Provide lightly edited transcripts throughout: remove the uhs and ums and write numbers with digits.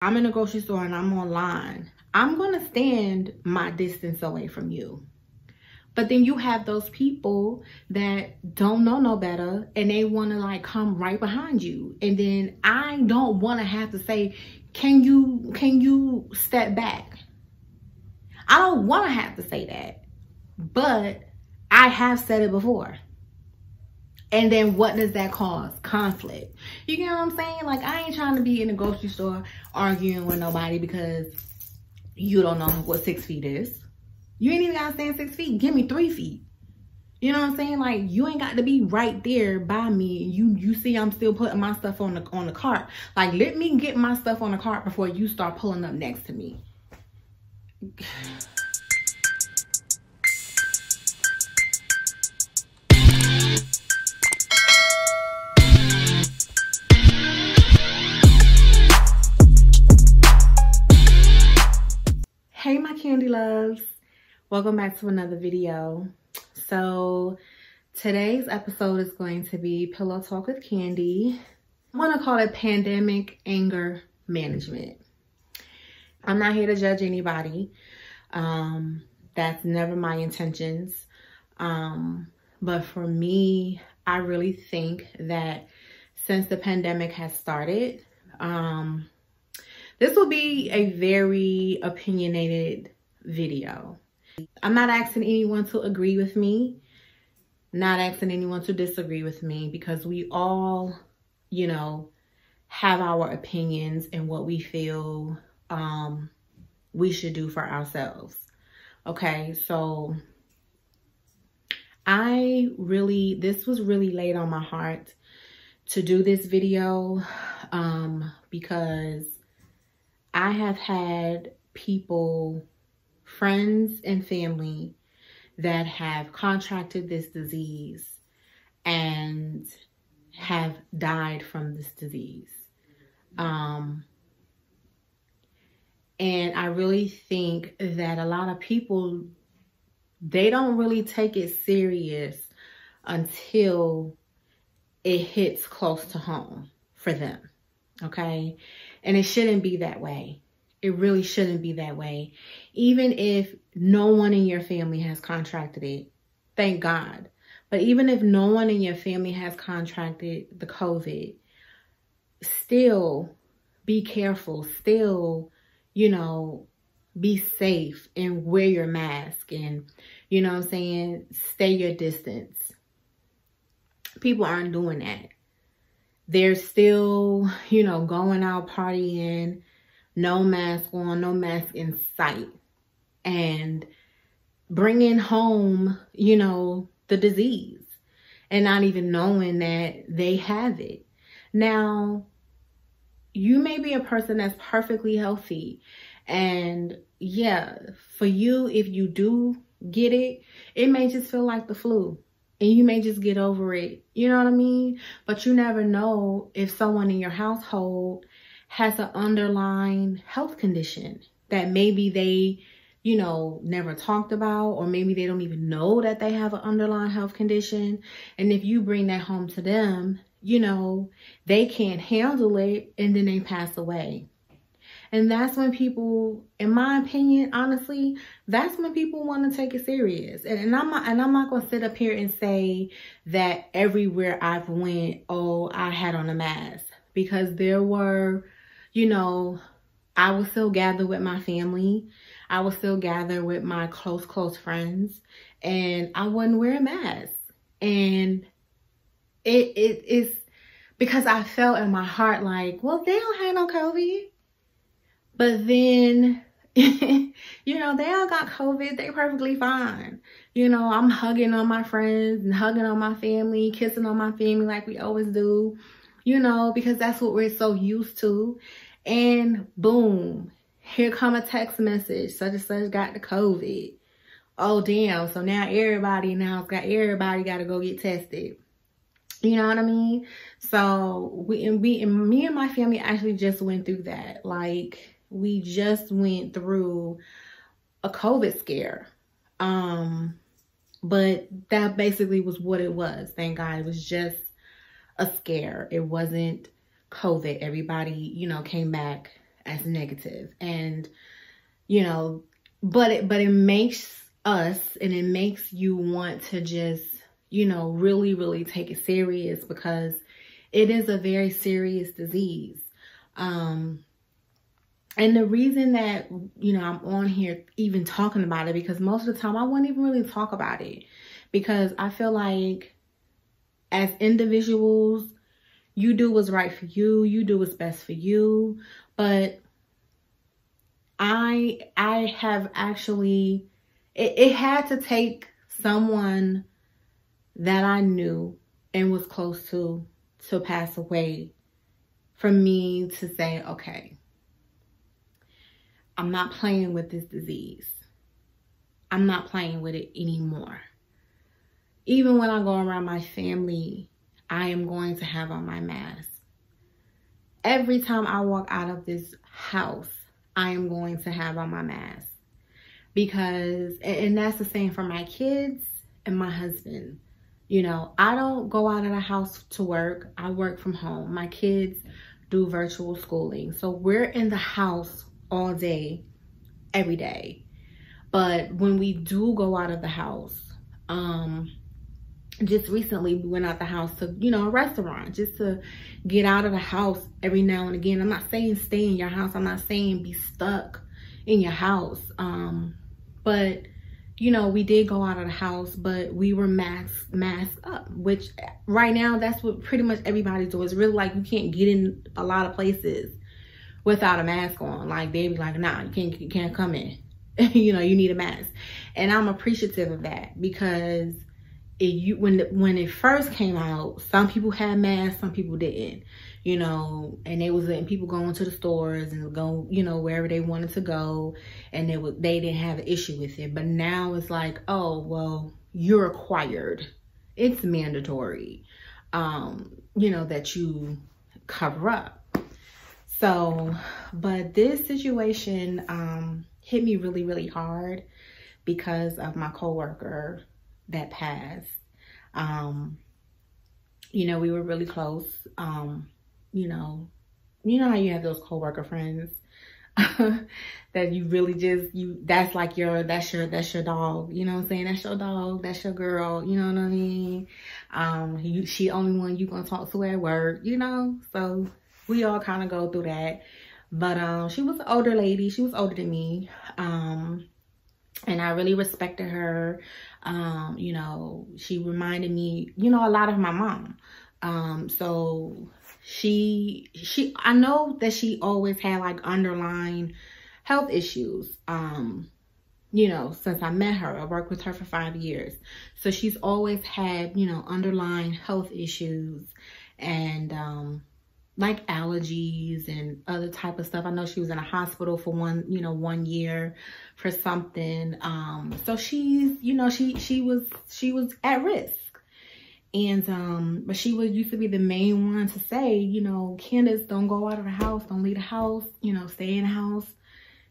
I'm in a grocery store and I'm online, I'm going to stand my distance away from you. But then you have those people that don't know no better and they want to like come right behind you. And then I don't want to have to say, can you step back? I don't want to have to say that, but I have said it before. And then what does that cause? Conflict. You get what I'm saying? Like, I ain't trying to be in the grocery store arguing with nobody because you don't know what 6 feet is. You ain't even gotta stand 6 feet. Give me 3 feet. You know what I'm saying? Like, you ain't got to be right there by me. You see I'm still putting my stuff on the cart. Like, let me get my stuff on the cart before you start pulling up next to me. Hey, my candy loves. Welcome back to another video. So today's episode is going to be Pillow Talk with Candy. I want to call it Pandemic Anger Management. I'm not here to judge anybody. That's never my intentions. But for me, I really think that since the pandemic has started, this will be a very opinionated video. I'm not asking anyone to agree with me, not asking anyone to disagree with me, because we all, you know, have our opinions and what we feel we should do for ourselves. Okay, so this was really laid on my heart to do this video because I have had people, friends and family that have contracted this disease and have died from this disease. And I really think that a lot of people, they don't really take it serious until it hits close to home for them. Okay. And it shouldn't be that way. It really shouldn't be that way. Even if no one in your family has contracted it, thank God. But even if no one in your family has contracted the COVID, still be careful. Still, you know, be safe and wear your mask and, you know what I'm saying, stay your distance. People aren't doing that. They're still, you know, going out partying, no mask on, no mask in sight, and bringing home, you know, the disease and not even knowing that they have it. Now, you may be a person that's perfectly healthy, and yeah, for you, if you do get it, it may just feel like the flu. And you may just get over it, you know what I mean? But you never know if someone in your household has an underlying health condition that maybe they, you know, never talked about, or maybe they don't even know that they have an underlying health condition. And if you bring that home to them, you know, they can't handle it and then they pass away. And that's when people, in my opinion, honestly, that's when people want to take it serious. And I'm not going to sit up here and say that everywhere I've went, oh, I had on a mask. Because there were, you know, I would still gather with my family. I would still gather with my close friends. And I wouldn't wear a mask. And it's because I felt in my heart like, well, they don't have no COVID. But then, you know, they all got COVID. They perfectly fine. You know, I'm hugging on my friends and hugging on my family, kissing on my family like we always do, you know, because that's what we're so used to. And boom, here come a text message. Such and such got the COVID. Oh, damn. So now everybody got to go get tested. You know what I mean? So me and my family actually just went through that. Like, we just went through a COVID scare. But that basically was what it was. Thank God. It was just a scare. It wasn't COVID. Everybody, you know, came back as negative. And, you know, but it makes us, and it makes you want to just, you know, really, really take it serious, because it is a very serious disease. And the reason that, you know, I'm on here even talking about it, because most of the time I wouldn't even really talk about it, because I feel like as individuals, you do what's right for you. You do what's best for you. But I have actually, it had to take someone that I knew and was close to pass away for me to say, okay, I'm not playing with this disease. I'm not playing with it anymore. Even when I go around my family, I am going to have on my mask. Every time I walk out of this house, I am going to have on my mask. Because, and that's the same for my kids and my husband. You know, I don't go out of the house to work. I work from home. My kids do virtual schooling. So we're in the house all day, every day. But when we do go out of the house, just recently we went out the house to, you know, a restaurant, just to get out of the house every now and again. I'm not saying stay in your house. I'm not saying be stuck in your house. But, you know, we did go out of the house, but we were masked up, which right now that's what pretty much everybody's doing. It's really like you can't get in a lot of places without a mask on. Like they be like, nah, you can't come in. You know, you need a mask. And I'm appreciative of that, because when it first came out, some people had masks, some people didn't, you know, and they was letting people go into the stores and go, you know, wherever they wanted to go, and they didn't have an issue with it. But now it's like, oh, well, you're required. It's mandatory, you know, that you cover up. So, but this situation hit me really, really hard because of my coworker that passed. You know, we were really close. You know how you have those coworker friends that you really just, that's like that's your dog, you know what I'm saying? That's your dog, that's your girl, you know what I mean? She only one you gonna talk to at work, you know? So we all kind of go through that. But she was an older lady. She was older than me. And I really respected her. You know, she reminded me, you know, a lot of my mom. So I know that she always had like underlying health issues. You know, since I met her, I worked with her for 5 years. So she's always had, you know, underlying health issues and, like allergies and other type of stuff. I know she was in a hospital for 1 year for something. So she's, you know, she was at risk. And, but she used to be the main one to say, you know, Candace, don't go out of the house. Don't leave the house, you know, stay in the house.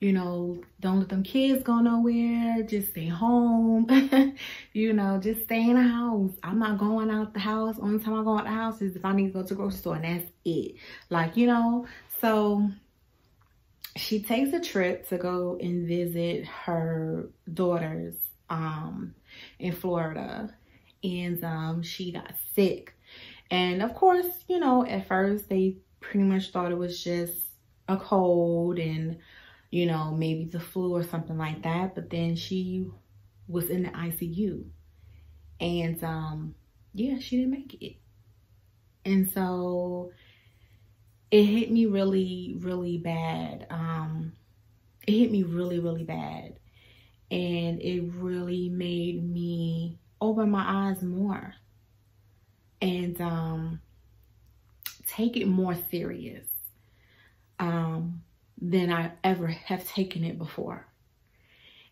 You know, don't let them kids go nowhere. Just stay home. You know, just stay in the house. I'm not going out the house. Only time I go out the house is if I need to go to the grocery store, and that's it. Like, you know, so she takes a trip to go and visit her daughters in Florida. And she got sick. And of course, you know, at first they pretty much thought it was just a cold and, you know, maybe the flu or something like that. But then she was in the ICU. And yeah, she didn't make it. And so it hit me really, really bad. It hit me really, really bad. And it really made me open my eyes more and take it more serious than I ever have taken it before.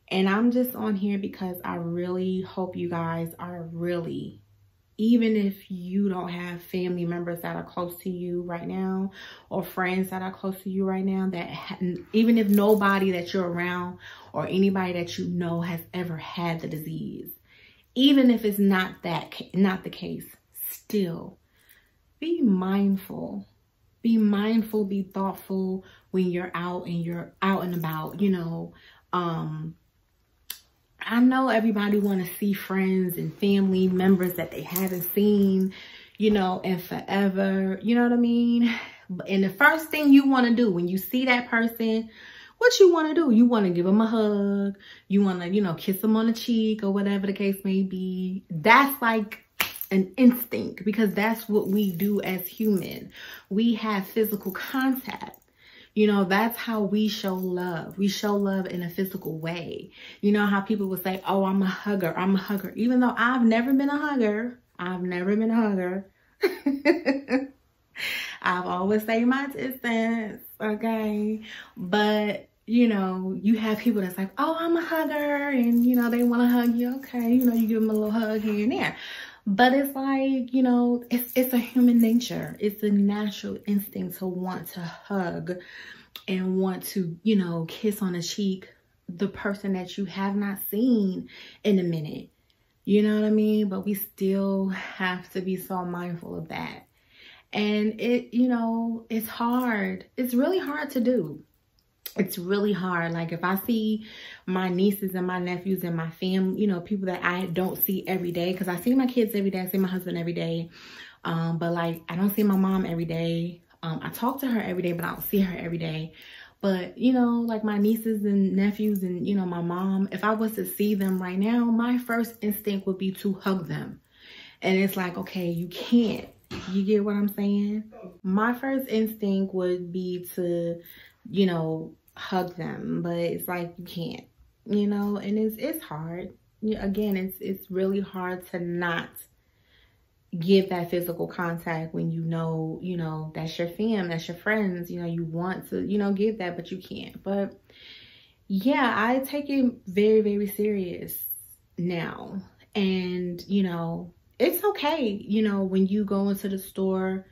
And I'm just on here because I really hope you guys are really, even if you don't have family members that are close to you right now or friends that are close to you right now, that even if nobody that you're around or anybody that you know has ever had the disease, even if it's not the case, still be mindful be mindful, be thoughtful when you're out and about, you know. I know everybody want to see friends and family members that they haven't seen, you know, in forever, you know what I mean? And the first thing you want to do when you see that person, what you want to do? You want to give them a hug. You want to, you know, kiss them on the cheek or whatever the case may be. That's like an instinct, because that's what we do as human. We have physical contact. You know, that's how we show love. We show love in a physical way. You know how people would say, oh, I'm a hugger. I'm a hugger. Even though I've never been a hugger. I've never been a hugger. I've always stayed my distance. Okay. But, you know, you have people that's like, oh, I'm a hugger. And, you know, they want to hug you. Okay. You know, you give them a little hug here and there. But it's like, you know, it's a human nature. It's a natural instinct to want to hug and want to, you know, kiss on the cheek the person that you have not seen in a minute. You know what I mean? But we still have to be so mindful of that. And it, you know, it's hard. It's really hard to do. It's really hard. Like if I see my nieces and my nephews and my family, you know, people that I don't see every day, because I see my kids every day, I see my husband every day. But like, I don't see my mom every day. I talk to her every day, but I don't see her every day. But, you know, like my nieces and nephews and, you know, my mom, if I was to see them right now, my first instinct would be to hug them. And it's like, okay, you can't. You get what I'm saying? My first instinct would be to, you know, hug them, but it's like you can't, you know, and it's hard. Again, it's really hard to not give that physical contact when you know, that's your fam, that's your friends, you know, you want to, you know, give that, but you can't. But yeah, I take it very, very serious now. And, you know, it's okay, you know, when you go into the store.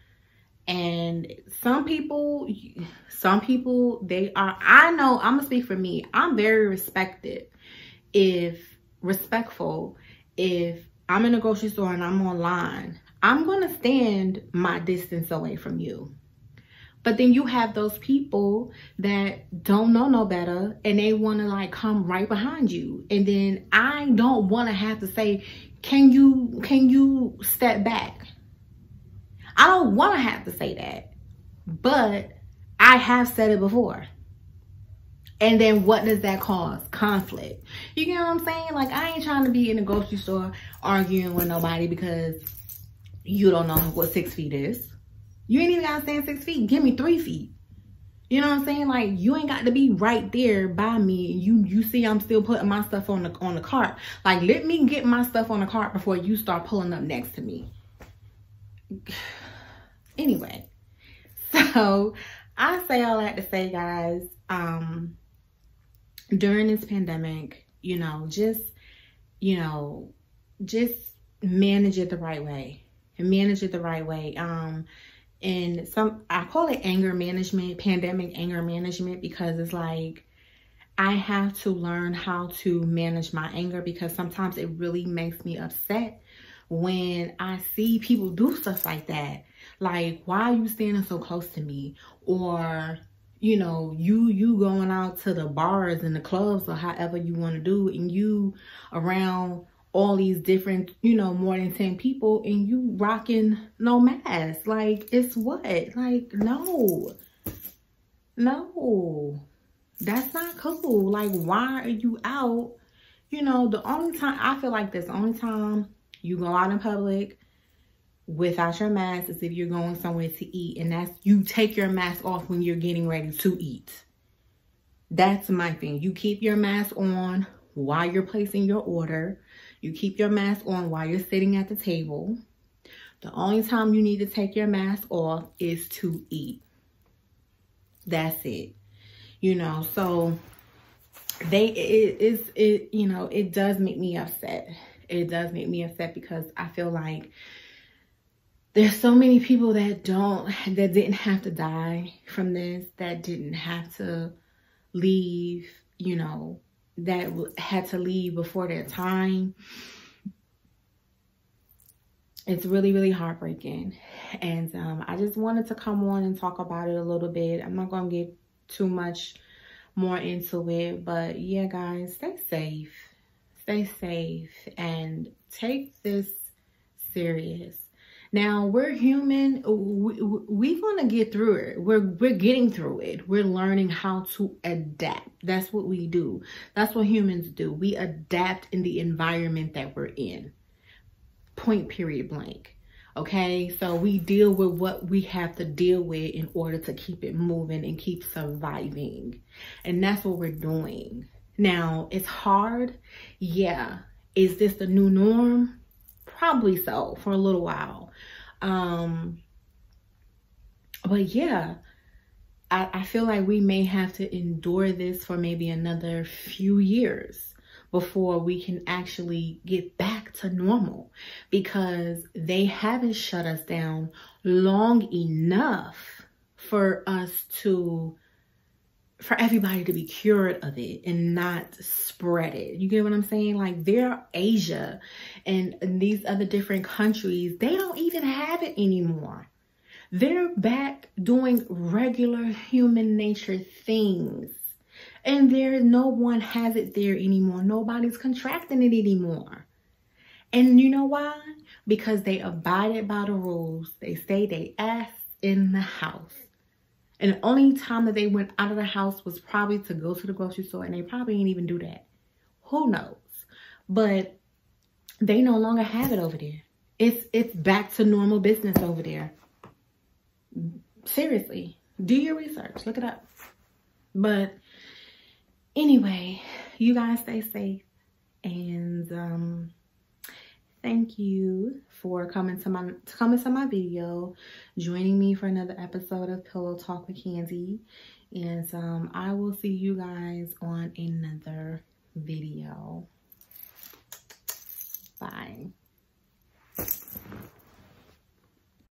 And some people, they are, I know, I'm gonna speak for me. I'm very respectful if I'm in a grocery store and I'm online. I'm gonna stand my distance away from you. But then you have those people that don't know no better and they wanna like come right behind you. And then I don't wanna have to say, can you step back? I don't want to have to say that, but I have said it before. And then what does that cause? Conflict. You get what I'm saying? Like, I ain't trying to be in the grocery store arguing with nobody because you don't know what 6 feet is. You ain't even got to stand 6 feet. Give me 3 feet. You know what I'm saying? Like, you ain't got to be right there by me. You see I'm still putting my stuff on the cart. Like, let me get my stuff on the cart before you start pulling up next to me. Anyway, so I say all that to say, guys, during this pandemic, you know, just manage it the right way. And manage it the right way. And I call it anger management, pandemic anger management, because it's like I have to learn how to manage my anger, because sometimes it really makes me upset when I see people do stuff like that. Like, why are you standing so close to me? Or, you know, you going out to the bars and the clubs or however you want to do, and you around all these different, you know, more than 10 people, and you rocking no mask. Like, it's what? Like, no, that's not cool. Like, why are you out? You know, the only time, I feel like this, the only time you go out in public without your mask is if you're going somewhere to eat, and that's, you take your mask off when you're getting ready to eat. That's my thing. You keep your mask on while you're placing your order. You keep your mask on while you're sitting at the table. The only time you need to take your mask off is to eat. That's it. You know, so you know, it does make me upset. It does make me upset because I feel like there's so many people that didn't have to die from this, that didn't have to leave, you know, that had to leave before their time. It's really, really heartbreaking. And I just wanted to come on and talk about it a little bit. I'm not going to get too much more into it, but yeah, guys, stay safe. Stay safe and take this serious. Now, we're human. We're going to get through it. We're getting through it. We're learning how to adapt. That's what we do. That's what humans do. We adapt in the environment that we're in. Point, period, blank. Okay, so we deal with what we have to deal with in order to keep it moving and keep surviving. And that's what we're doing. Now, it's hard. Yeah. Is this the new norm? Probably so, for a little while. But yeah, I feel like we may have to endure this for maybe another few years before we can actually get back to normal, because they haven't shut us down long enough for everybody to be cured of it and not spread it. You get what I'm saying? Like, they're Asia and these other different countries, they don't even have it anymore. They're back doing regular human nature things. And no one has it there anymore. Nobody's contracting it anymore. And you know why? Because they abided by the rules. They stayed their ass in the house. And the only time that they went out of the house was probably to go to the grocery store. And they probably didn't even do that. Who knows? But they no longer have it over there. It's back to normal business over there. Seriously. Do your research. Look it up. But anyway, you guys stay safe, and thank you for coming to my video, joining me for another episode of Pillow Talk with Candy, and I will see you guys on another video. Bye.